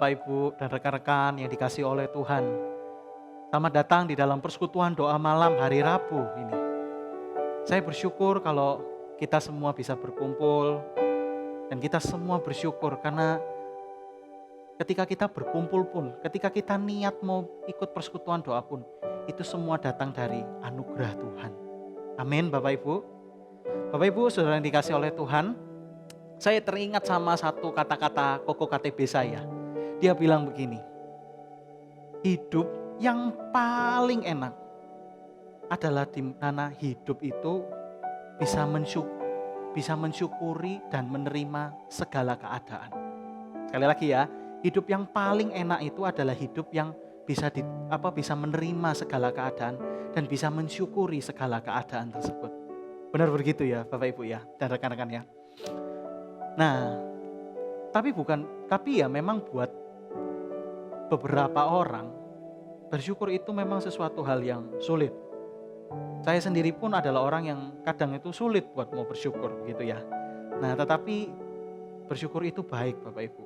Bapak Ibu dan rekan-rekan yang dikasihi oleh Tuhan. Selamat datang di dalam persekutuan doa malam hari Rabu ini. Saya bersyukur kalau kita semua bisa berkumpul dan kita semua bersyukur karena ketika kita berkumpul pun, ketika kita niat mau ikut persekutuan doa pun, itu semua datang dari anugerah Tuhan. Amin Bapak Ibu. Bapak Ibu saudara yang dikasihi oleh Tuhan, saya teringat sama satu kata-kata koko KTB saya. Dia bilang begini, hidup yang paling enak adalah di mana hidup itu bisa mensyukuri dan menerima segala keadaan. Sekali lagi ya, hidup yang paling enak itu adalah hidup yang bisa menerima segala keadaan dan bisa mensyukuri segala keadaan tersebut. Benar begitu ya Bapak Ibu ya dan rekan-rekan ya. Nah, tapi ya memang buat beberapa orang bersyukur itu memang sesuatu hal yang sulit. Saya sendiri pun adalah orang yang kadang itu sulit buat mau bersyukur gitu ya. Nah, tetapi bersyukur itu baik Bapak Ibu.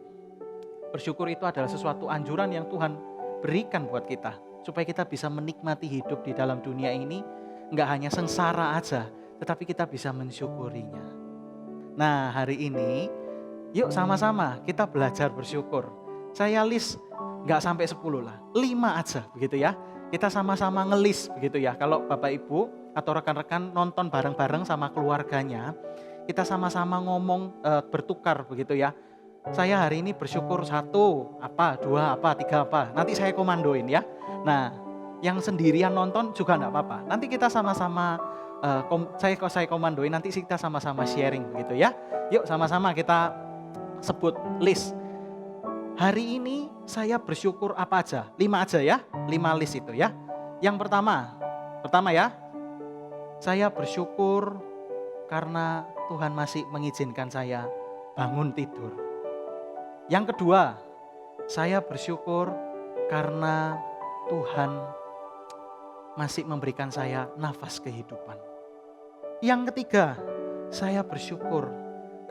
Bersyukur itu adalah sesuatu anjuran yang Tuhan berikan buat kita supaya kita bisa menikmati hidup di dalam dunia ini, enggak hanya sengsara aja, tetapi kita bisa mensyukurinya. Nah, hari ini yuk sama-sama kita belajar bersyukur. Saya list nggak sampai 10 lah, 5 aja begitu ya. Kita sama-sama ngelis begitu ya. Kalau Bapak Ibu atau rekan-rekan nonton bareng-bareng sama keluarganya, kita sama-sama ngomong bertukar begitu ya. Saya hari ini bersyukur 1, apa, 2, apa, 3, apa. Nanti saya komandoin ya. Nah, yang sendirian nonton juga enggak apa-apa. Nanti kita sama-sama saya komandoin, nanti kita sama-sama sharing begitu ya. Yuk sama-sama kita sebut list. Hari ini saya bersyukur apa aja? 5 aja ya, 5 list itu ya. Yang pertama ya, saya bersyukur karena Tuhan masih mengizinkan saya bangun tidur. Yang kedua, saya bersyukur karena Tuhan masih memberikan saya nafas kehidupan. Yang ketiga, saya bersyukur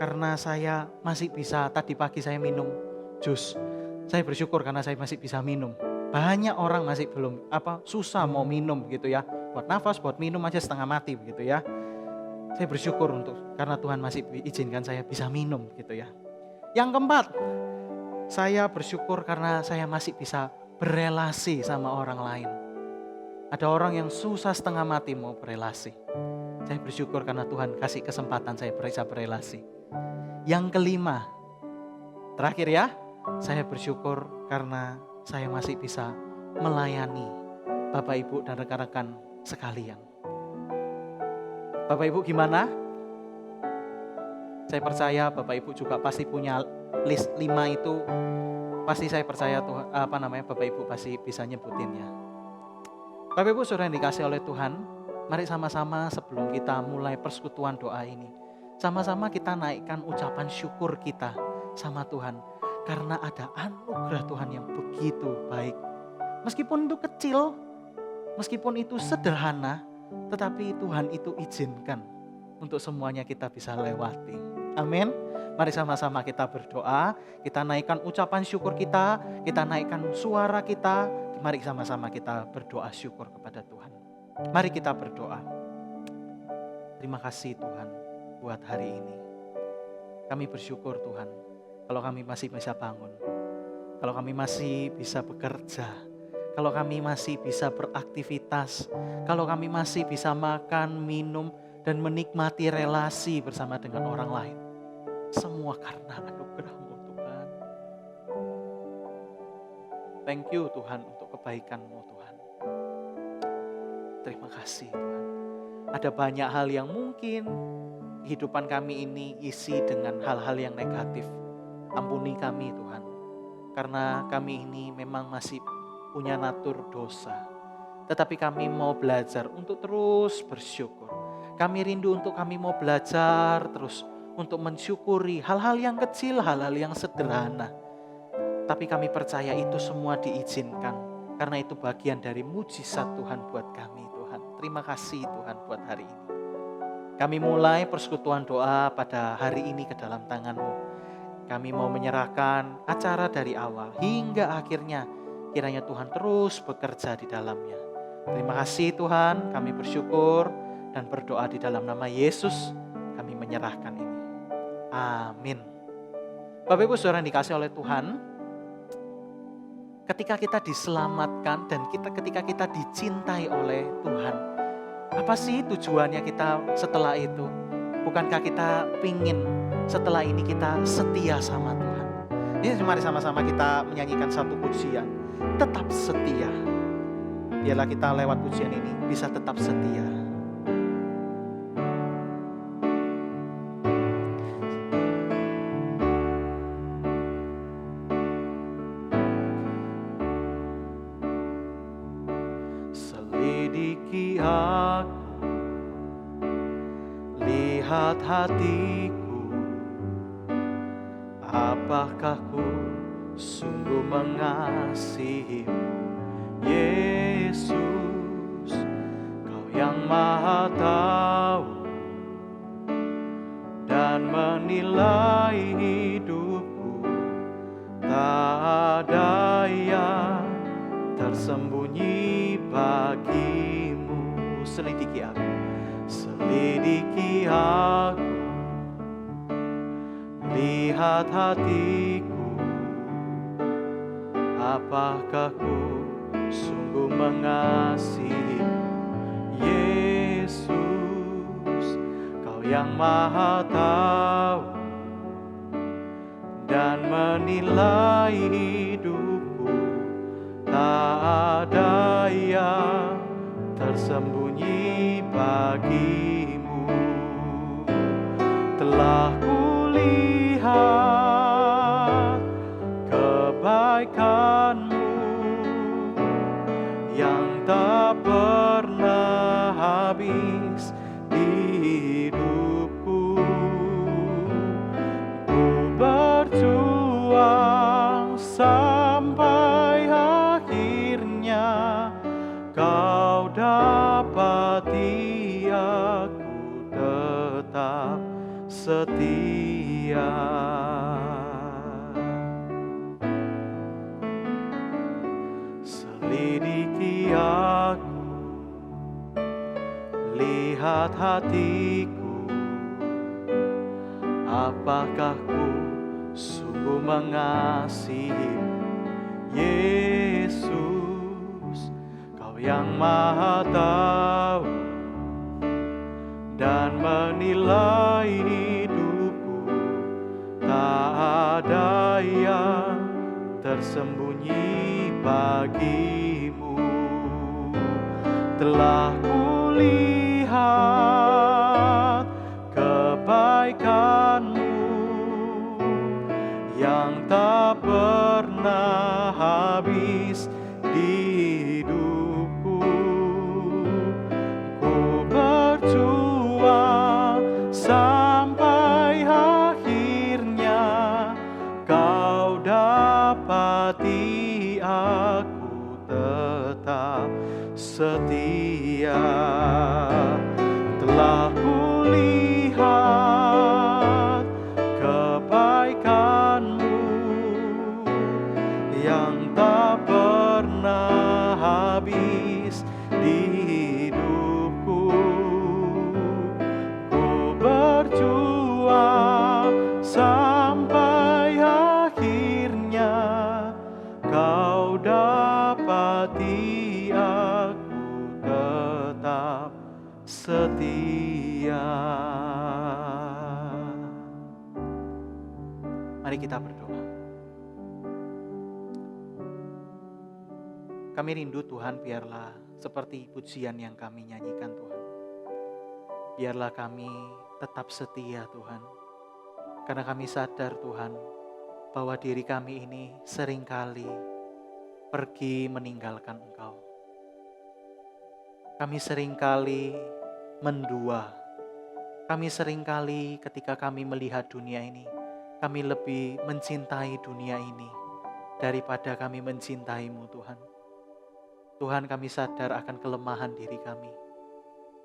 karena saya masih bisa, tadi pagi saya minum jus. Saya bersyukur karena saya masih bisa minum. Banyak orang masih belum susah mau minum gitu ya. Buat nafas, buat minum aja setengah mati begitu ya. Saya bersyukur karena Tuhan masih izinkan saya bisa minum gitu ya. Yang keempat, saya bersyukur karena saya masih bisa berelasi sama orang lain. Ada orang yang susah setengah mati mau berelasi. Saya bersyukur karena Tuhan kasih kesempatan saya bisa berelasi. Yang kelima, terakhir ya, saya bersyukur karena saya masih bisa melayani Bapak Ibu dan rekan-rekan sekalian. Bapak Ibu gimana? Saya percaya Bapak Ibu juga pasti punya list 5 itu. Pasti saya percaya Bapak Ibu pasti bisa nyebutinnya. Bapak Ibu saudara yang dikasih oleh Tuhan, mari sama-sama sebelum kita mulai persekutuan doa ini, sama-sama kita naikkan ucapan syukur kita sama Tuhan. Karena ada anugerah Tuhan yang begitu baik. Meskipun itu kecil, meskipun itu sederhana, tetapi Tuhan itu izinkan untuk semuanya kita bisa lewati. Amin. Mari sama-sama kita berdoa, kita naikkan ucapan syukur kita naikkan suara kita, mari sama-sama kita berdoa syukur kepada Tuhan. Mari kita berdoa. Terima kasih Tuhan buat hari ini. Kami bersyukur Tuhan, kalau kami masih bisa bangun, kalau kami masih bisa bekerja, kalau kami masih bisa beraktivitas, kalau kami masih bisa makan, minum, dan menikmati relasi bersama dengan orang lain. Semua karena anugerah-Mu Tuhan. Thank you Tuhan untuk kebaikan-Mu Tuhan. Terima kasih Tuhan. Ada banyak hal yang mungkin kehidupan kami ini isi dengan hal-hal yang negatif. Ampuni kami Tuhan. Karena kami ini memang masih punya natur dosa. Tetapi kami mau belajar untuk terus bersyukur. Kami rindu untuk kami mau belajar terus untuk mensyukuri hal-hal yang kecil, hal-hal yang sederhana. Tapi kami percaya itu semua diizinkan. Karena itu bagian dari mujizat Tuhan buat kami Tuhan. Terima kasih Tuhan buat hari ini. Kami mulai persekutuan doa pada hari ini ke dalam tangan-Mu. Kami mau menyerahkan acara dari awal hingga akhirnya. Kiranya Tuhan terus bekerja di dalamnya. Terima kasih Tuhan, kami bersyukur dan berdoa di dalam nama Yesus. Kami menyerahkan ini. Amin. Bapak Ibu Saudara yang dikasih oleh Tuhan, ketika kita diselamatkan dan ketika kita dicintai oleh Tuhan, apa sih tujuannya kita setelah itu? Bukankah kita pingin setelah ini kita setia sama Tuhan? Ini mari sama-sama kita menyanyikan satu pujian. Tetap setia. Biarlah kita lewat pujian ini bisa tetap setia. Selidiki aku, lihat hatiku, apakah ku sungguh mengasihimu, Yesus, Kau yang Maha Tahu dan menilai hidupku. Tak ada yang tersembunyi bagimu. Selidiki aku, selidiki aku, lihat hatiku, apakah ku sungguh mengasihimu, Yesus, Kau yang Maha Tahu dan menilai hidupku. Tak ada yang tersembunyi bagimu. Telah kulihat kebaikan-Mu yang tak pernah habis di hidupku. Ku berjuang sampai akhirnya Kau dapati aku tetap setia. Selidiki aku, lihat hatiku, apakah ku sungguh mengasihimu, Yesus, Kau yang Maha Tahu dan menilai hidupku. Tak ada yang tersembunyi bagimu. Telah kulihat kebaikan-Mu yang tak pernah habis di hidupku. Ku berjuang sampai akhirnya Kau dapati aku tetap setia. Telah kulihat kebaikan-Mu yang tak pernah habis di hidupku. Ku berjuang sampai akhirnya Kau dapati aku tetap setia. Mari kita berdoa. Kami rindu Tuhan, biarlah seperti pujian yang kami nyanyikan Tuhan. Biarlah kami tetap setia Tuhan. Karena kami sadar Tuhan, bahwa diri kami ini seringkali pergi meninggalkan Engkau. Kami seringkali mendua. Kami seringkali ketika kami melihat dunia ini, kami lebih mencintai dunia ini daripada kami mencintai-Mu Tuhan. Tuhan, kami sadar akan kelemahan diri kami.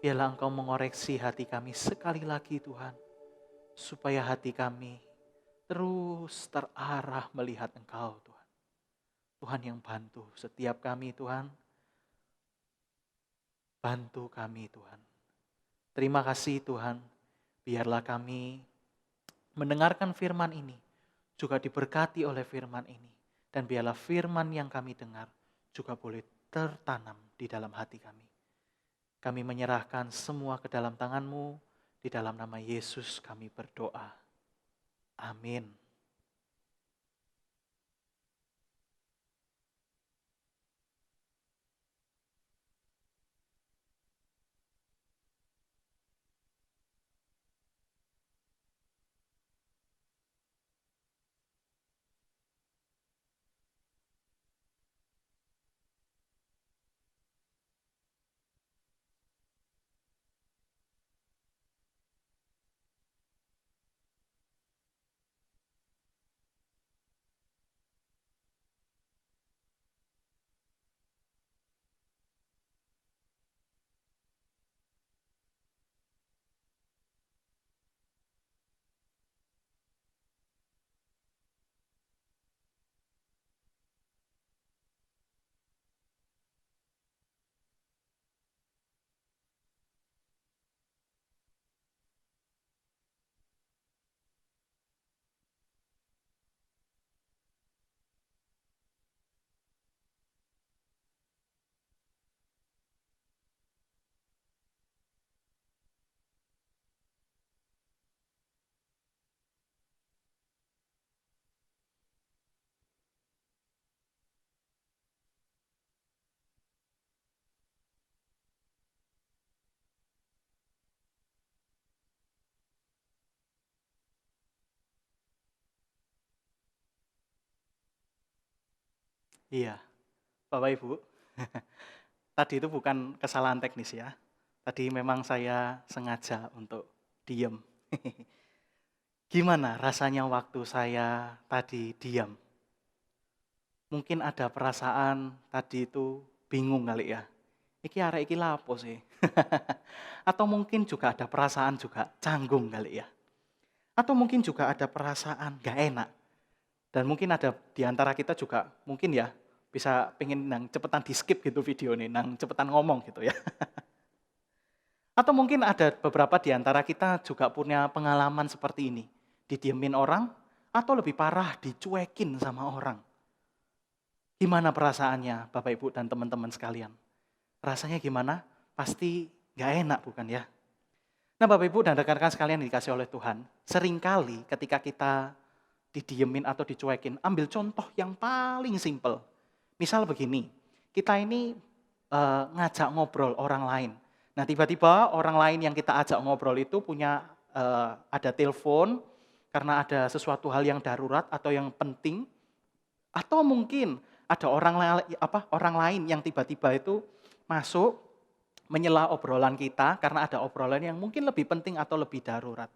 Biarlah Engkau mengoreksi hati kami sekali lagi Tuhan, supaya hati kami terus terarah melihat Engkau Tuhan. Tuhan yang bantu setiap kami Tuhan. Bantu kami Tuhan. Terima kasih Tuhan. Biarlah kami mendengarkan firman ini. Juga diberkati oleh firman ini. Dan biarlah firman yang kami dengar juga boleh tertanam di dalam hati kami. Kami menyerahkan semua ke dalam tangan-Mu. Di dalam nama Yesus kami berdoa. Amin. Iya, Bapak Ibu. Tadi itu bukan kesalahan teknis ya. Tadi memang saya sengaja untuk diem. Gimana rasanya waktu saya tadi diam? Mungkin ada perasaan tadi itu bingung kali ya. Iki arek iki lapo sih? Atau mungkin juga ada perasaan juga canggung kali ya. Atau mungkin juga ada perasaan gak enak. Dan mungkin ada di antara kita juga mungkin ya bisa pengen nang cepetan di skip gitu video nih, nang cepetan ngomong gitu ya. Atau mungkin ada beberapa di antara kita juga punya pengalaman seperti ini. Didiemin orang atau lebih parah dicuekin sama orang. Gimana perasaannya Bapak Ibu dan teman-teman sekalian? Rasanya gimana? Pasti gak enak bukan ya? Nah Bapak Ibu dan rekan-rekan sekalian yang dikasih oleh Tuhan, seringkali ketika kita didiemin atau dicuekin, ambil contoh yang paling simpel. Misal begini, kita ini ngajak ngobrol orang lain. Nah tiba-tiba orang lain yang kita ajak ngobrol itu punya ada telepon karena ada sesuatu hal yang darurat atau yang penting, atau mungkin ada orang lain yang tiba-tiba itu masuk menyela obrolan kita karena ada obrolan yang mungkin lebih penting atau lebih darurat.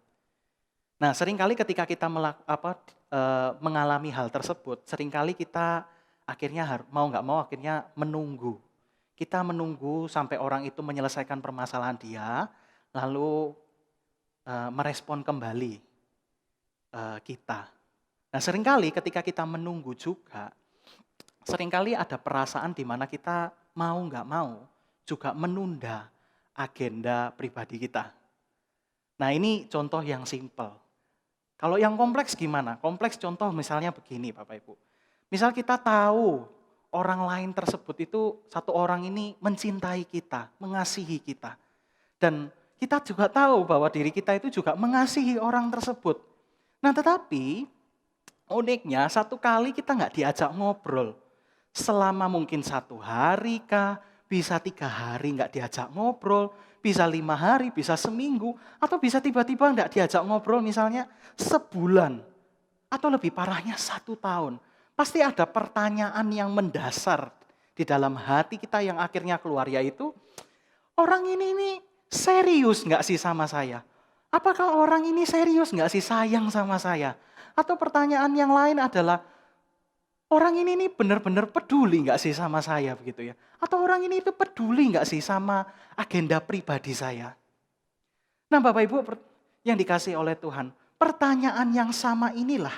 Nah, seringkali ketika kita mengalami hal tersebut, seringkali kita akhirnya mau nggak mau akhirnya menunggu. Kita menunggu sampai orang itu menyelesaikan permasalahan dia, lalu merespon kembali kita. Nah, seringkali ketika kita menunggu juga, seringkali ada perasaan di mana kita mau nggak mau juga menunda agenda pribadi kita. Nah, ini contoh yang simpel. Kalau yang kompleks gimana? Kompleks contoh misalnya begini Bapak Ibu. Misal kita tahu orang lain tersebut itu satu orang ini mencintai kita, mengasihi kita. Dan kita juga tahu bahwa diri kita itu juga mengasihi orang tersebut. Nah tetapi uniknya satu kali kita nggak diajak ngobrol. Selama mungkin 1 hari kah, bisa 3 hari nggak diajak ngobrol, bisa 5 hari, bisa seminggu, atau bisa tiba-tiba nggak diajak ngobrol misalnya sebulan, atau lebih parahnya 1 tahun. Pasti ada pertanyaan yang mendasar di dalam hati kita yang akhirnya keluar, yaitu orang ini serius nggak sih sama saya? Apakah orang ini serius nggak sih sayang sama saya? Atau pertanyaan yang lain adalah, orang ini benar-benar peduli nggak sih sama saya begitu ya? Atau orang ini itu peduli nggak sih sama agenda pribadi saya? Nah Bapak Ibu yang dikasih oleh Tuhan, pertanyaan yang sama inilah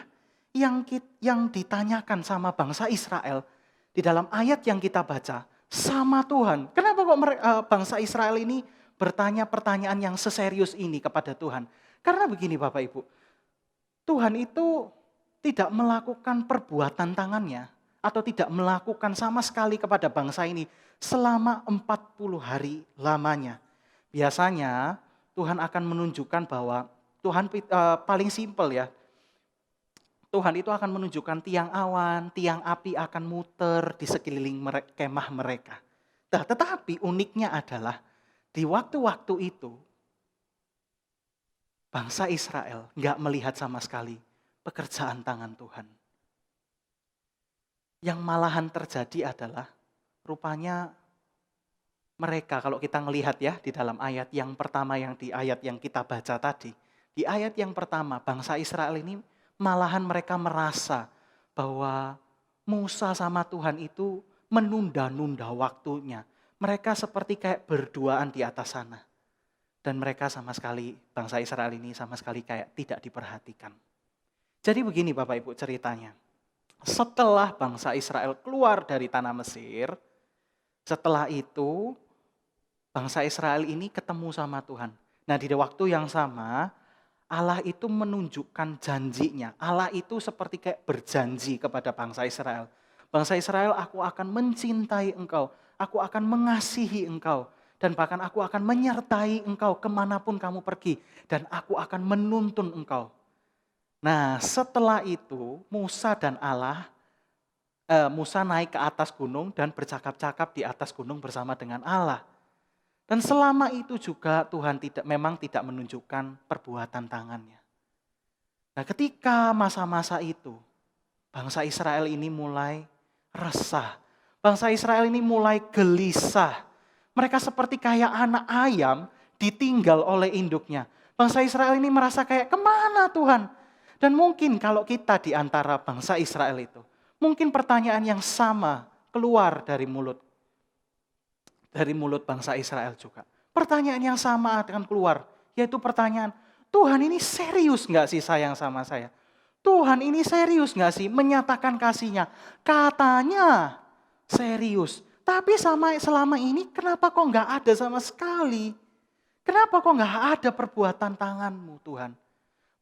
yang ditanyakan sama bangsa Israel di dalam ayat yang kita baca sama Tuhan. Kenapa kok bangsa Israel ini bertanya pertanyaan yang seserius ini kepada Tuhan? Karena begini Bapak Ibu, Tuhan itu tidak melakukan perbuatan tangannya atau tidak melakukan sama sekali kepada bangsa ini selama 40 hari lamanya. Biasanya Tuhan akan menunjukkan bahwa Tuhan paling simpel ya. Tuhan itu akan menunjukkan tiang awan, tiang api akan muter di sekeliling kemah mereka. Nah, tetapi uniknya adalah di waktu-waktu itu bangsa Israel nggak melihat sama sekali pekerjaan tangan Tuhan. Yang malahan terjadi adalah rupanya mereka, kalau kita melihat ya di dalam ayat yang pertama yang di ayat yang kita baca tadi. Di ayat yang pertama bangsa Israel ini malahan mereka merasa bahwa Musa sama Tuhan itu menunda-nunda waktunya. Mereka seperti kayak berduaan di atas sana. Dan mereka sama sekali, bangsa Israel ini sama sekali kayak tidak diperhatikan. Jadi begini Bapak Ibu ceritanya. Setelah bangsa Israel keluar dari tanah Mesir, setelah itu bangsa Israel ini ketemu sama Tuhan. Nah di waktu yang sama, Allah itu menunjukkan janjinya. Allah itu seperti kayak berjanji kepada bangsa Israel. Bangsa Israel, aku akan mencintai engkau. Aku akan mengasihi engkau. Dan bahkan aku akan menyertai engkau kemanapun kamu pergi. Dan aku akan menuntun engkau. Nah setelah itu Musa dan Allah, Musa naik ke atas gunung dan bercakap-cakap di atas gunung bersama dengan Allah. Dan selama itu juga Tuhan memang tidak menunjukkan perbuatan tangannya. Nah ketika masa-masa itu, bangsa Israel ini mulai resah. Bangsa Israel ini mulai gelisah. Mereka seperti kayak anak ayam ditinggal oleh induknya. Bangsa Israel ini merasa kayak kemana Tuhan? Dan mungkin kalau kita di antara bangsa Israel itu, mungkin pertanyaan yang sama keluar dari mulut bangsa Israel juga. Pertanyaan yang sama akan keluar, yaitu pertanyaan, Tuhan ini serius gak sih sayang sama saya? Tuhan ini serius gak sih menyatakan kasihnya? Katanya serius, tapi selama ini kenapa kok gak ada sama sekali? Kenapa kok gak ada perbuatan tanganmu Tuhan?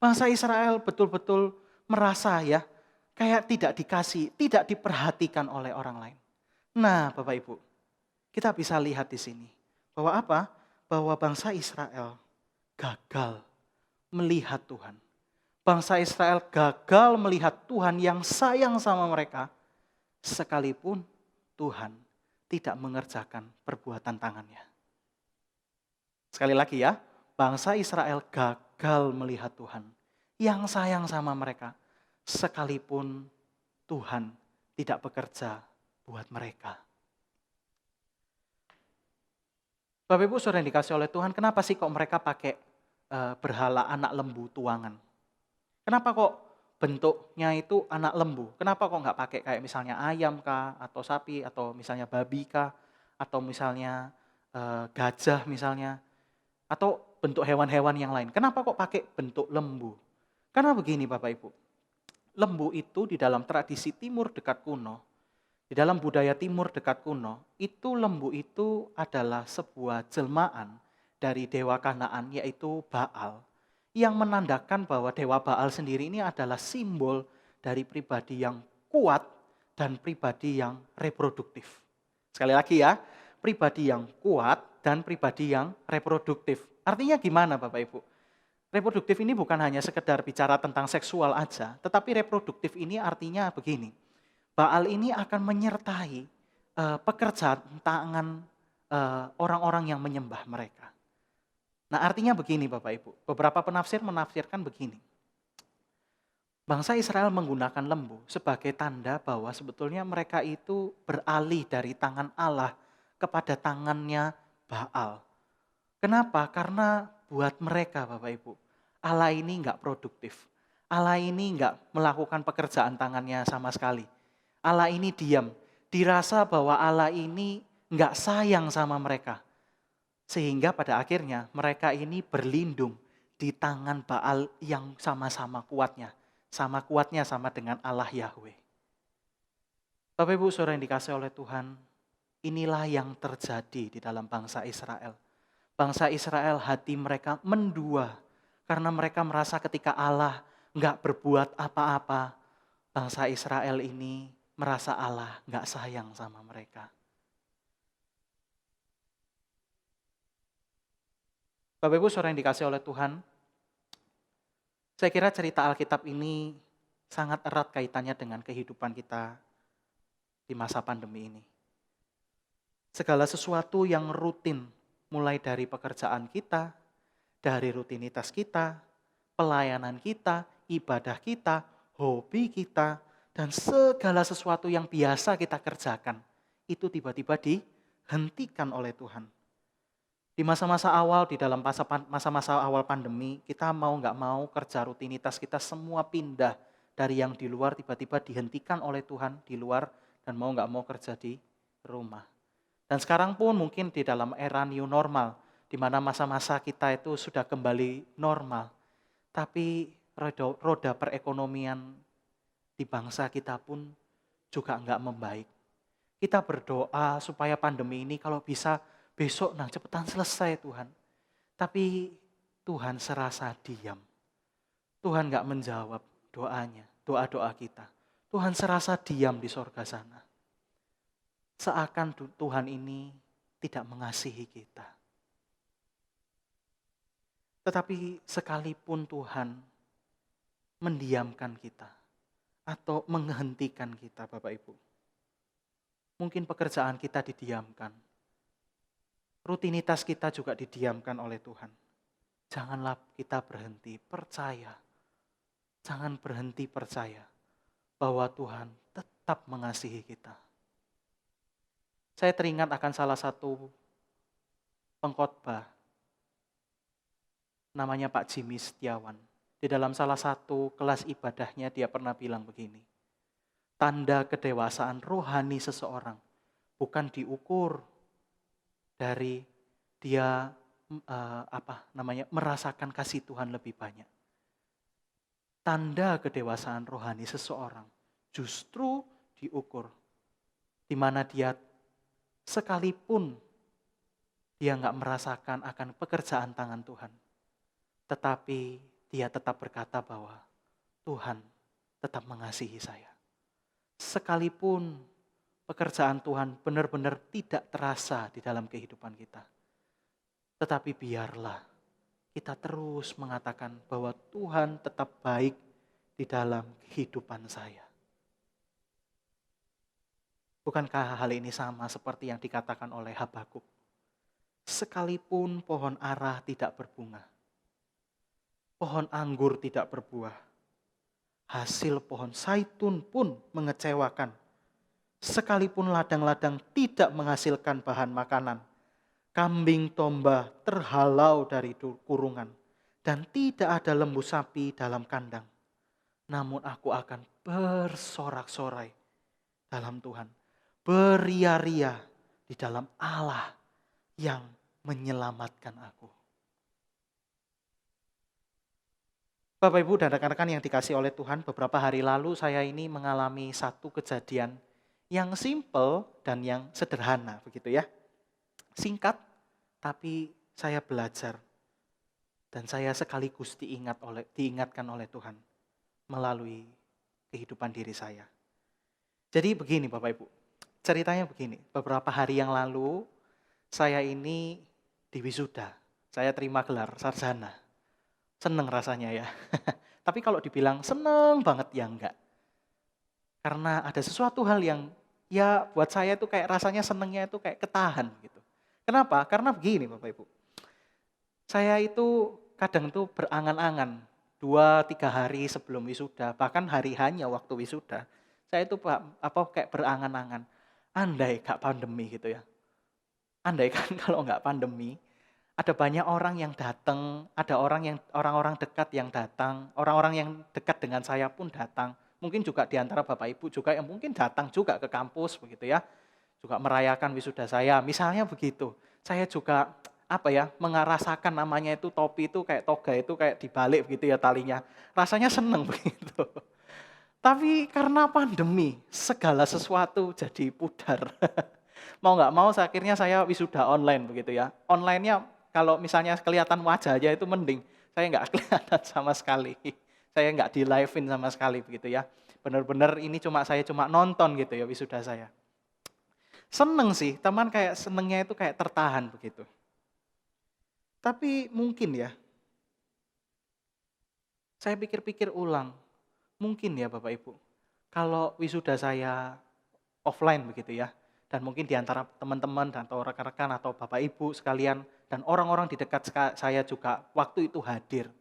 Bangsa Israel betul-betul merasa ya, kayak tidak dikasih, tidak diperhatikan oleh orang lain. Nah Bapak Ibu, kita bisa lihat di sini bahwa apa? Bahwa bangsa Israel gagal melihat Tuhan. Bangsa Israel gagal melihat Tuhan yang sayang sama mereka sekalipun Tuhan tidak mengerjakan perbuatan tangannya. Sekali lagi ya, bangsa Israel gagal melihat Tuhan yang sayang sama mereka sekalipun Tuhan tidak bekerja buat mereka. Bapak Ibu saudara yang dikasih oleh Tuhan, kenapa sih kok mereka pakai berhala anak lembu tuangan? Kenapa kok bentuknya itu anak lembu? Kenapa kok nggak pakai kayak misalnya ayam kah, atau sapi, atau misalnya babi kah, atau misalnya gajah misalnya, atau bentuk hewan-hewan yang lain? Kenapa kok pakai bentuk lembu? Karena begini Bapak Ibu, lembu itu di dalam tradisi timur dekat kuno, di dalam budaya timur dekat kuno, itu lembu itu adalah sebuah jelmaan dari dewa Kanaan yaitu Baal. Yang menandakan bahwa dewa Baal sendiri ini adalah simbol dari pribadi yang kuat dan pribadi yang reproduktif. Sekali lagi ya, pribadi yang kuat dan pribadi yang reproduktif. Artinya gimana Bapak Ibu? Reproduktif ini bukan hanya sekedar bicara tentang seksual aja, tetapi reproduktif ini artinya begini. Baal ini akan menyertai pekerjaan tangan orang-orang yang menyembah mereka. Nah artinya begini Bapak Ibu, beberapa penafsir menafsirkan begini. Bangsa Israel menggunakan lembu sebagai tanda bahwa sebetulnya mereka itu beralih dari tangan Allah kepada tangannya Baal. Kenapa? Karena buat mereka Bapak Ibu, Allah ini enggak produktif. Allah ini enggak melakukan pekerjaan tangannya sama sekali. Allah ini diam, dirasa bahwa Allah ini enggak sayang sama mereka. Sehingga pada akhirnya mereka ini berlindung di tangan Baal yang sama-sama kuatnya. Sama kuatnya sama dengan Allah Yahweh. Bapak Ibu Saudara yang dikasihi oleh Tuhan, inilah yang terjadi di dalam bangsa Israel. Bangsa Israel hati mereka mendua karena mereka merasa ketika Allah nggak berbuat apa-apa, bangsa Israel ini merasa Allah nggak sayang sama mereka. Bapak Ibu Saudara yang dikasihi oleh Tuhan, saya kira cerita Alkitab ini sangat erat kaitannya dengan kehidupan kita di masa pandemi ini. Segala sesuatu yang rutin, mulai dari pekerjaan kita, dari rutinitas kita, pelayanan kita, ibadah kita, hobi kita, dan segala sesuatu yang biasa kita kerjakan, itu tiba-tiba dihentikan oleh Tuhan. Di masa-masa awal, di dalam masa-masa awal pandemi, kita mau nggak mau kerja rutinitas kita semua pindah dari yang di luar tiba-tiba dihentikan oleh Tuhan di luar dan mau nggak mau kerja di rumah. Dan sekarang pun mungkin di dalam era new normal, di mana masa-masa kita itu sudah kembali normal, tapi roda perekonomian di bangsa kita pun juga nggak membaik. Kita berdoa supaya pandemi ini kalau bisa besok cepetan selesai Tuhan. Tapi Tuhan serasa diam. Tuhan gak menjawab doanya, doa-doa kita. Tuhan serasa diam di sorga sana. Seakan Tuhan ini tidak mengasihi kita. Tetapi sekalipun Tuhan mendiamkan kita atau menghentikan kita Bapak Ibu. Mungkin pekerjaan kita didiamkan. Rutinitas kita juga didiamkan oleh Tuhan. Janganlah kita berhenti percaya. Jangan berhenti percaya bahwa Tuhan tetap mengasihi kita. Saya teringat akan salah satu pengkhotbah namanya Pak Jimmy Setiawan. Di dalam salah satu kelas ibadahnya dia pernah bilang begini. Tanda kedewasaan rohani seseorang bukan diukur dari dia merasakan kasih Tuhan lebih banyak. Tanda kedewasaan rohani seseorang justru diukur di mana dia sekalipun dia nggak merasakan akan pekerjaan tangan Tuhan, tetapi dia tetap berkata bahwa Tuhan tetap mengasihi saya. Sekalipun pekerjaan Tuhan benar-benar tidak terasa di dalam kehidupan kita. Tetapi biarlah kita terus mengatakan bahwa Tuhan tetap baik di dalam kehidupan saya. Bukankah hal ini sama seperti yang dikatakan oleh Habakuk? Sekalipun pohon ara tidak berbunga, pohon anggur tidak berbuah, hasil pohon zaitun pun mengecewakan. Sekalipun ladang-ladang tidak menghasilkan bahan makanan, kambing domba terhalau dari kurungan, dan tidak ada lembu sapi dalam kandang. Namun aku akan bersorak-sorai dalam Tuhan, beria-ria di dalam Allah yang menyelamatkan aku. Bapak Ibu dan rekan-rekan yang dikasihi oleh Tuhan, beberapa hari lalu saya ini mengalami satu kejadian yang simple dan yang sederhana begitu ya. Singkat tapi saya belajar dan saya sekaligus diingatkan oleh Tuhan melalui kehidupan diri saya. Jadi begini Bapak Ibu, ceritanya begini. Beberapa hari yang lalu saya ini diwisuda. Saya terima gelar sarjana. Seneng rasanya ya. Tapi kalau dibilang seneng banget ya enggak. Karena ada sesuatu hal yang ya buat saya itu kayak rasanya senengnya itu kayak ketahan gitu. Kenapa? Karena begini Bapak Ibu. Saya itu kadang tuh berangan-angan 2-3 hari sebelum wisuda, bahkan hari hanya waktu wisuda. Saya itu kayak berangan-angan. Andai gak pandemi gitu ya. Andai kan kalau nggak pandemi, ada banyak orang yang datang, ada orang-orang dekat yang datang, orang-orang yang dekat dengan saya pun datang. Mungkin juga di antara Bapak Ibu juga yang mungkin datang juga ke kampus begitu ya. Juga merayakan wisuda saya, misalnya begitu. Saya juga mengerasakan namanya itu topi itu kayak toga itu kayak dibalik begitu ya talinya. Rasanya seneng begitu. Tapi karena pandemi, segala sesuatu jadi pudar. Mau nggak mau akhirnya saya wisuda online begitu ya. Online-nya kalau misalnya kelihatan wajah aja itu mending. Saya nggak kelihatan sama sekali. Saya nggak di live-in sama sekali begitu ya. Benar-benar ini saya cuma nonton gitu ya wisuda saya. Seneng sih, teman kayak senengnya itu kayak tertahan begitu. Tapi mungkin ya, saya pikir-pikir ulang, mungkin ya Bapak Ibu, kalau wisuda saya offline begitu ya, dan mungkin di antara teman-teman dan atau rekan-rekan atau Bapak Ibu sekalian dan orang-orang di dekat saya juga waktu itu hadir.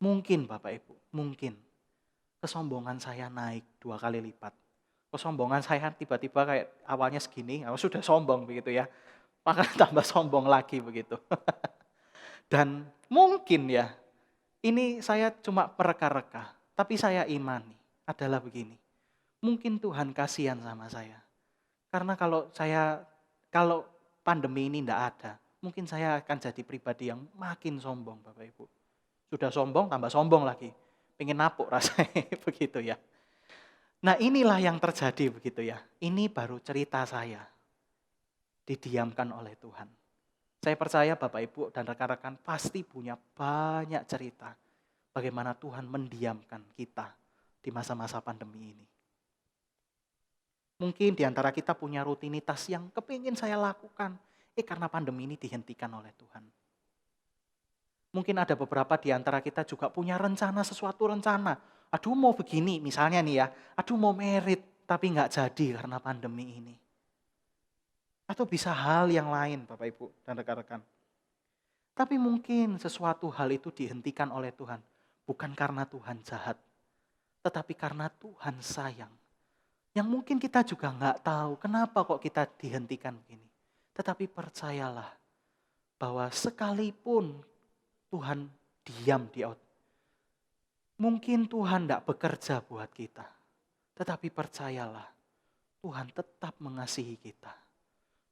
Mungkin Bapak Ibu, mungkin kesombongan saya naik 2 kali lipat. Kesombongan saya tiba-tiba kayak awalnya segini, sudah sombong begitu ya, maka tambah sombong lagi begitu. Dan mungkin ya, ini saya cuma mereka-reka, tapi saya imani adalah begini. Mungkin Tuhan kasihan sama saya. Karena kalau pandemi ini tidak ada, mungkin saya akan jadi pribadi yang makin sombong Bapak Ibu. Sudah sombong, tambah sombong lagi. Pengen napuk rasanya begitu ya. Nah inilah yang terjadi begitu ya. Ini baru cerita saya. Didiamkan oleh Tuhan. Saya percaya Bapak Ibu dan rekan-rekan pasti punya banyak cerita bagaimana Tuhan mendiamkan kita di masa-masa pandemi ini. Mungkin di antara kita punya rutinitas yang kepingin saya lakukan, karena pandemi ini dihentikan oleh Tuhan. Mungkin ada beberapa di antara kita juga punya sesuatu rencana. Aduh mau begini misalnya nih ya, aduh mau merit tapi nggak jadi karena pandemi ini. Atau bisa hal yang lain Bapak Ibu dan rekan-rekan. Tapi mungkin sesuatu hal itu dihentikan oleh Tuhan. Bukan karena Tuhan jahat. Tetapi karena Tuhan sayang. Yang mungkin kita juga nggak tahu kenapa kok kita dihentikan begini. Tetapi percayalah bahwa sekalipun Tuhan diam di out. Mungkin Tuhan tidak bekerja buat kita. Tetapi percayalah Tuhan tetap mengasihi kita.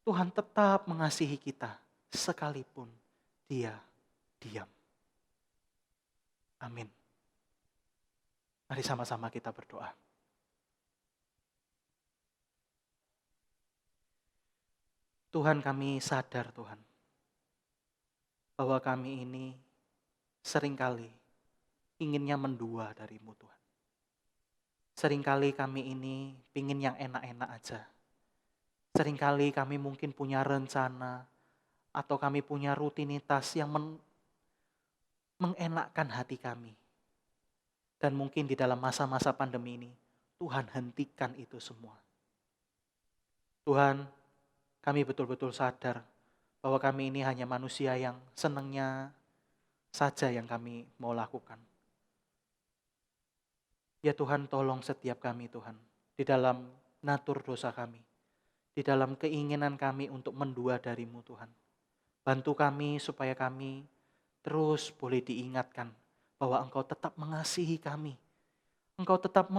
Tuhan tetap mengasihi kita sekalipun Dia diam. Amin. Mari sama-sama kita berdoa. Tuhan, kami sadar Tuhan, bahwa kami ini seringkali inginnya mendua dari-Mu Tuhan. Seringkali kami ini pingin yang enak-enak aja. Seringkali kami mungkin punya rencana atau kami punya rutinitas yang mengenakkan hati kami. Dan mungkin di dalam masa-masa pandemi ini, Tuhan hentikan itu semua. Tuhan, kami betul-betul sadar bahwa kami ini hanya manusia yang senangnya saja yang kami mau lakukan. Ya Tuhan, tolong setiap kami Tuhan, di dalam natur dosa kami, di dalam keinginan kami untuk mendua dari-Mu Tuhan. Bantu kami supaya kami terus boleh diingatkan bahwa Engkau tetap mengasihi kami. Engkau tetap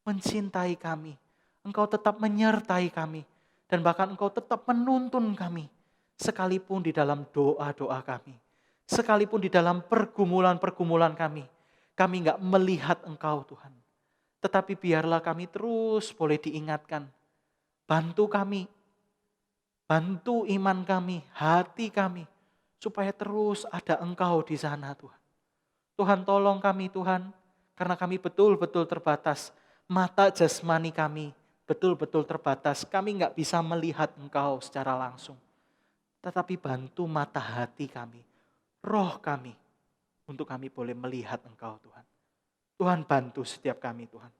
mencintai kami. Engkau tetap menyertai kami. Dan bahkan Engkau tetap menuntun kami. Sekalipun di dalam doa-doa kami. Sekalipun di dalam pergumulan-pergumulan kami. Kami enggak melihat Engkau Tuhan. Tetapi biarlah kami terus boleh diingatkan. Bantu kami. Bantu iman kami, hati kami. Supaya terus ada Engkau di sana Tuhan. Tuhan tolong kami Tuhan. Karena kami betul-betul terbatas. Mata jasmani kami betul-betul terbatas. Kami enggak bisa melihat Engkau secara langsung. Tetapi bantu mata hati kami. Roh kami. Untuk kami boleh melihat Engkau Tuhan. Tuhan bantu setiap kami Tuhan.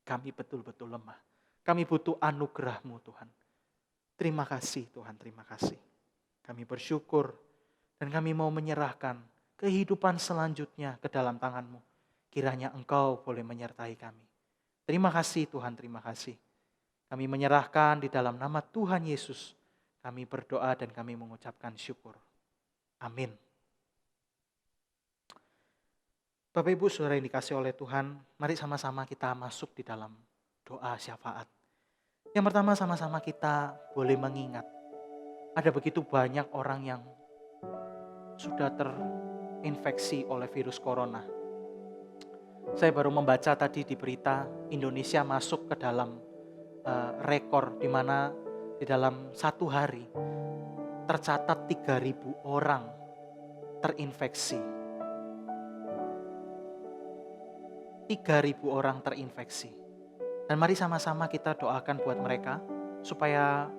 Kami betul-betul lemah. Kami butuh anugerah-Mu Tuhan. Terima kasih Tuhan, terima kasih. Kami bersyukur dan kami mau menyerahkan kehidupan selanjutnya ke dalam tangan-Mu. Kiranya Engkau boleh menyertai kami. Terima kasih Tuhan, terima kasih. Kami menyerahkan di dalam nama Tuhan Yesus. Kami berdoa dan kami mengucapkan syukur. Amin. Bapak Ibu Saudara yang dikasih oleh Tuhan, mari sama-sama kita masuk di dalam doa syafaat. Yang pertama sama-sama kita boleh mengingat Ada begitu banyak orang yang sudah terinfeksi oleh virus corona. Saya baru membaca tadi di berita Indonesia masuk ke dalam rekor di mana di dalam satu hari tercatat 3.000 orang terinfeksi. 3.000 orang terinfeksi. Dan mari sama-sama kita doakan buat mereka supaya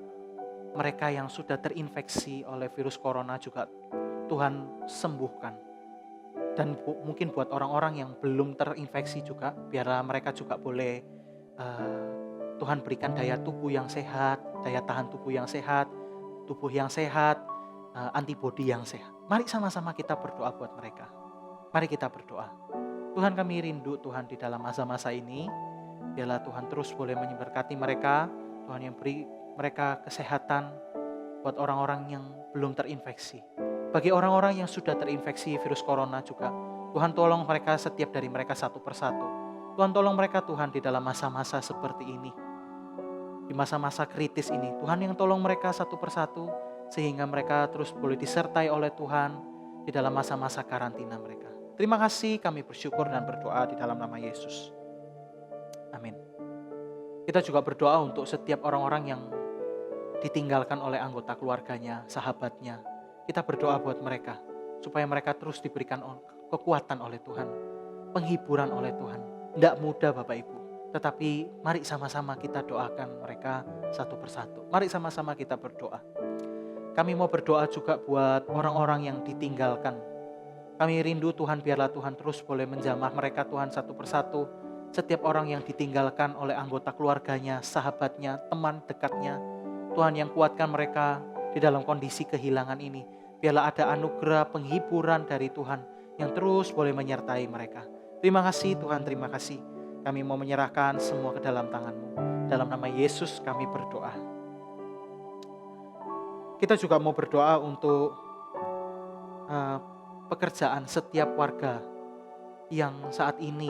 mereka yang sudah terinfeksi oleh virus corona juga Tuhan sembuhkan. Dan mungkin buat orang-orang yang belum terinfeksi juga, biarlah mereka juga boleh Tuhan berikan daya tubuh yang sehat, daya tahan tubuh yang sehat, antibodi yang sehat. Mari sama-sama kita berdoa buat mereka. Mari kita berdoa. Tuhan, kami rindu Tuhan di dalam masa-masa ini. Biarlah Tuhan terus boleh memberkati mereka. Tuhan yang beri mereka kesehatan buat orang-orang yang belum terinfeksi. Bagi orang-orang yang sudah terinfeksi virus corona juga, Tuhan tolong mereka setiap dari mereka satu persatu. Tuhan tolong mereka Tuhan di dalam masa-masa seperti ini. Di masa-masa kritis ini, Tuhan yang tolong mereka satu persatu sehingga mereka terus boleh disertai oleh Tuhan di dalam masa-masa karantina mereka. Terima kasih, kami bersyukur dan berdoa di dalam nama Yesus. Amin. Kita juga berdoa untuk setiap orang-orang yang ditinggalkan oleh anggota keluarganya, sahabatnya. Kita berdoa buat mereka, supaya mereka terus diberikan kekuatan oleh Tuhan, penghiburan oleh Tuhan. Tidak mudah Bapak Ibu, tetapi mari sama-sama kita doakan mereka satu persatu. Mari sama-sama kita berdoa. Kami mau berdoa juga buat orang-orang yang ditinggalkan. Kami rindu Tuhan, biarlah Tuhan terus boleh menjamah mereka Tuhan satu persatu. Setiap orang yang ditinggalkan oleh anggota keluarganya, sahabatnya, teman dekatnya, Tuhan yang kuatkan mereka di dalam kondisi kehilangan ini. Biarlah ada anugerah penghiburan dari Tuhan yang terus boleh menyertai mereka. Terima kasih Tuhan, terima kasih. Kami mau menyerahkan semua ke dalam tangan-Mu. Dalam nama Yesus kami berdoa. Kita juga mau berdoa untuk pekerjaan setiap warga yang saat ini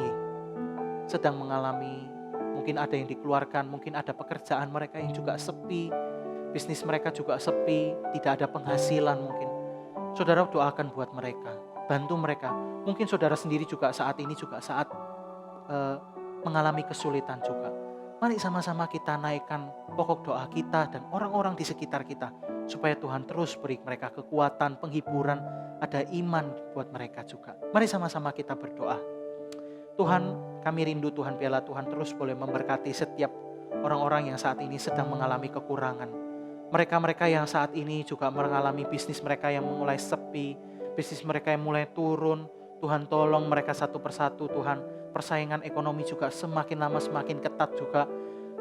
sedang mengalami, mungkin ada yang dikeluarkan, mungkin ada pekerjaan mereka yang juga sepi, bisnis mereka juga sepi, tidak ada penghasilan mungkin. Saudara doakan buat mereka, bantu mereka. Mungkin saudara sendiri juga saat ini juga saat mengalami kesulitan juga. Mari sama-sama kita naikkan pokok doa kita dan orang-orang di sekitar kita, supaya Tuhan terus beri mereka kekuatan, penghiburan, ada iman buat mereka juga. Mari sama-sama kita berdoa. Tuhan, kami rindu Tuhan, biarlah Tuhan terus boleh memberkati setiap orang-orang yang saat ini sedang mengalami kekurangan. Mereka-mereka yang saat ini juga mengalami bisnis mereka yang mulai sepi, bisnis mereka yang mulai turun. Tuhan tolong mereka satu persatu Tuhan. Persaingan ekonomi juga semakin lama semakin ketat juga.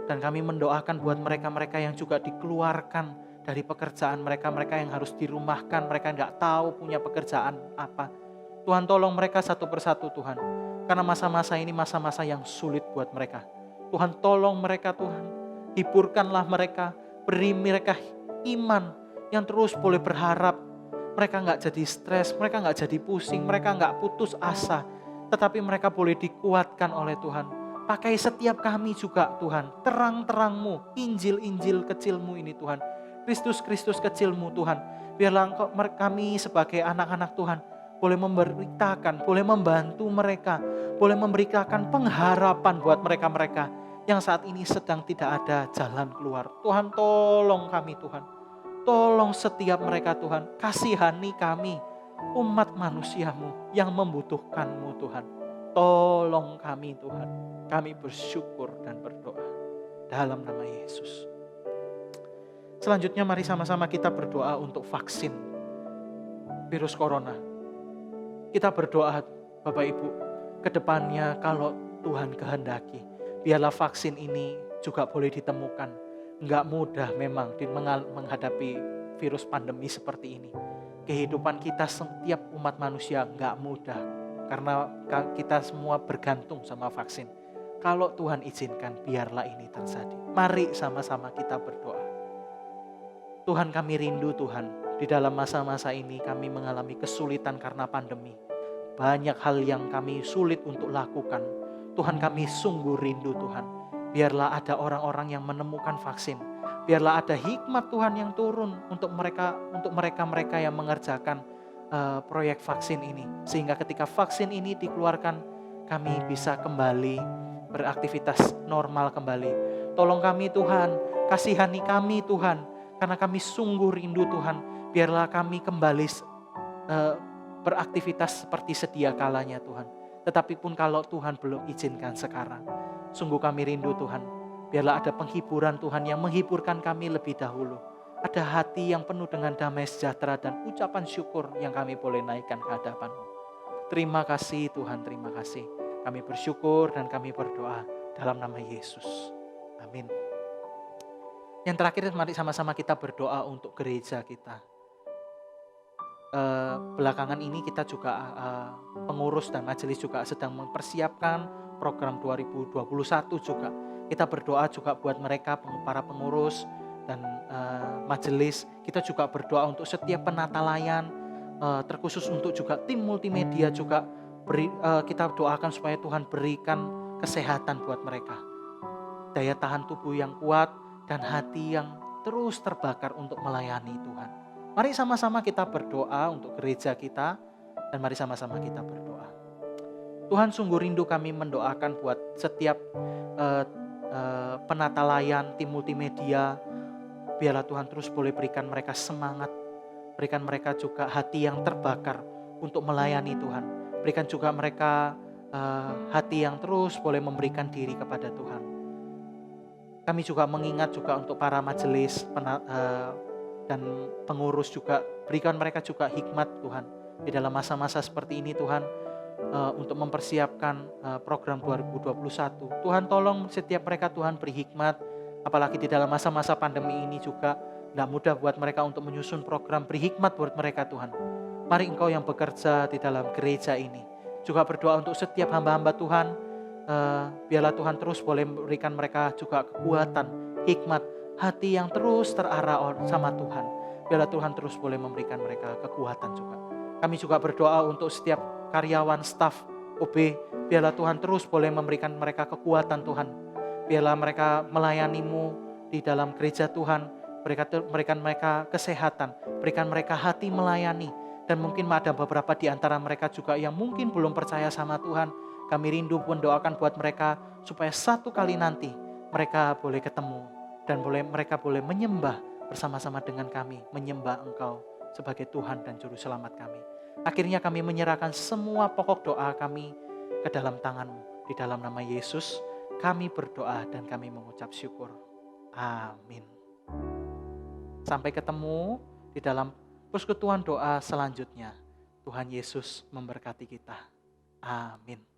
Dan kami mendoakan buat mereka-mereka yang juga dikeluarkan dari pekerjaan mereka yang harus dirumahkan, mereka nggak tahu punya pekerjaan apa. Tuhan tolong mereka satu persatu Tuhan. Karena masa-masa ini masa-masa yang sulit buat mereka. Tuhan tolong mereka Tuhan. Hiburkanlah mereka. Beri mereka iman yang terus boleh berharap. Mereka gak jadi stres, mereka gak jadi pusing, mereka gak putus asa. Tetapi mereka boleh dikuatkan oleh Tuhan. Pakai setiap kami juga Tuhan. Terang-terang-Mu, Injil-Injil kecil-Mu ini Tuhan. Kristus-Kristus kecil-Mu Tuhan. Biarlah kami sebagai anak-anak Tuhan boleh memberitakan, boleh membantu mereka, boleh memberikan pengharapan buat mereka-mereka yang saat ini sedang tidak ada jalan keluar. Tuhan tolong kami Tuhan, tolong setiap mereka Tuhan, kasihani kami, umat manusia-Mu yang membutuhkan-Mu Tuhan. Tolong kami Tuhan, kami bersyukur dan berdoa dalam nama Yesus. Selanjutnya mari sama-sama kita berdoa untuk vaksin virus corona. Kita berdoa Bapak Ibu, ke depannya kalau Tuhan kehendaki, biarlah vaksin ini juga boleh ditemukan. Enggak mudah memang menghadapi virus pandemi seperti ini. Kehidupan kita setiap umat manusia enggak mudah, karena kita semua bergantung sama vaksin. Kalau Tuhan izinkan, biarlah ini terjadi. Mari sama-sama kita berdoa. Tuhan, kami rindu Tuhan. Di dalam masa-masa ini kami mengalami kesulitan karena pandemi. Banyak hal yang kami sulit untuk lakukan. Tuhan, kami sungguh rindu Tuhan. Biarlah ada orang-orang yang menemukan vaksin. Biarlah ada hikmat Tuhan yang turun untuk mereka yang mengerjakan proyek vaksin ini. Sehingga ketika vaksin ini dikeluarkan, kami bisa kembali beraktivitas normal kembali. Tolong kami Tuhan, kasihani kami Tuhan, karena kami sungguh rindu Tuhan. Biarlah kami kembali beraktivitas seperti sedia kalanya Tuhan. Tetapi pun kalau Tuhan belum izinkan sekarang, sungguh kami rindu Tuhan. Biarlah ada penghiburan Tuhan yang menghiburkan kami lebih dahulu. Ada hati yang penuh dengan damai sejahtera dan ucapan syukur yang kami boleh naikkan ke hadapan-Mu. Terima kasih Tuhan, terima kasih. Kami bersyukur dan kami berdoa dalam nama Yesus. Amin. Yang terakhir, mari sama-sama kita berdoa untuk gereja kita. Belakangan ini kita juga pengurus dan majelis juga sedang mempersiapkan program 2021 juga. Kita berdoa juga buat mereka, para pengurus dan majelis. Kita juga berdoa untuk setiap penata layan, terkhusus untuk juga tim multimedia juga. Kita doakan supaya Tuhan berikan kesehatan buat mereka. Daya tahan tubuh yang kuat dan hati yang terus terbakar untuk melayani Tuhan. Mari sama-sama kita berdoa untuk gereja kita dan mari sama-sama kita berdoa. Tuhan, sungguh rindu kami mendoakan buat setiap penata layan, tim multimedia. Biarlah Tuhan terus boleh berikan mereka semangat, berikan mereka juga hati yang terbakar untuk melayani Tuhan. Berikan juga mereka hati yang terus boleh memberikan diri kepada Tuhan. Kami juga mengingat juga untuk para majelis dan pengurus juga. Berikan mereka juga hikmat Tuhan di dalam masa-masa seperti ini Tuhan, untuk mempersiapkan program 2021. Tuhan tolong setiap mereka Tuhan beri hikmat, apalagi di dalam masa-masa pandemi ini juga tidak mudah buat mereka untuk menyusun program. Beri hikmat buat mereka Tuhan. Mari Engkau yang bekerja di dalam gereja ini juga berdoa untuk setiap hamba-hamba Tuhan. Biarlah Tuhan terus boleh memberikan mereka juga kekuatan, hikmat, hati yang terus terarah sama Tuhan. Biarlah Tuhan terus boleh memberikan mereka kekuatan juga. Kami juga berdoa untuk setiap karyawan, staf OB. Biarlah Tuhan terus boleh memberikan mereka kekuatan Tuhan. Biarlah mereka melayani-Mu di dalam gereja Tuhan. Berikan mereka kesehatan, berikan mereka hati melayani. Dan mungkin ada beberapa di antara mereka juga yang mungkin belum percaya sama Tuhan. Kami rindu pun doakan buat mereka supaya satu kali nanti mereka boleh ketemu dan mereka boleh menyembah bersama-sama dengan kami, menyembah Engkau sebagai Tuhan dan Juru Selamat kami. Akhirnya kami menyerahkan semua pokok doa kami ke dalam tangan-Mu. Di dalam nama Yesus kami berdoa dan kami mengucap syukur. Amin. Sampai ketemu di dalam persekutuan doa selanjutnya. Tuhan Yesus memberkati kita. Amin.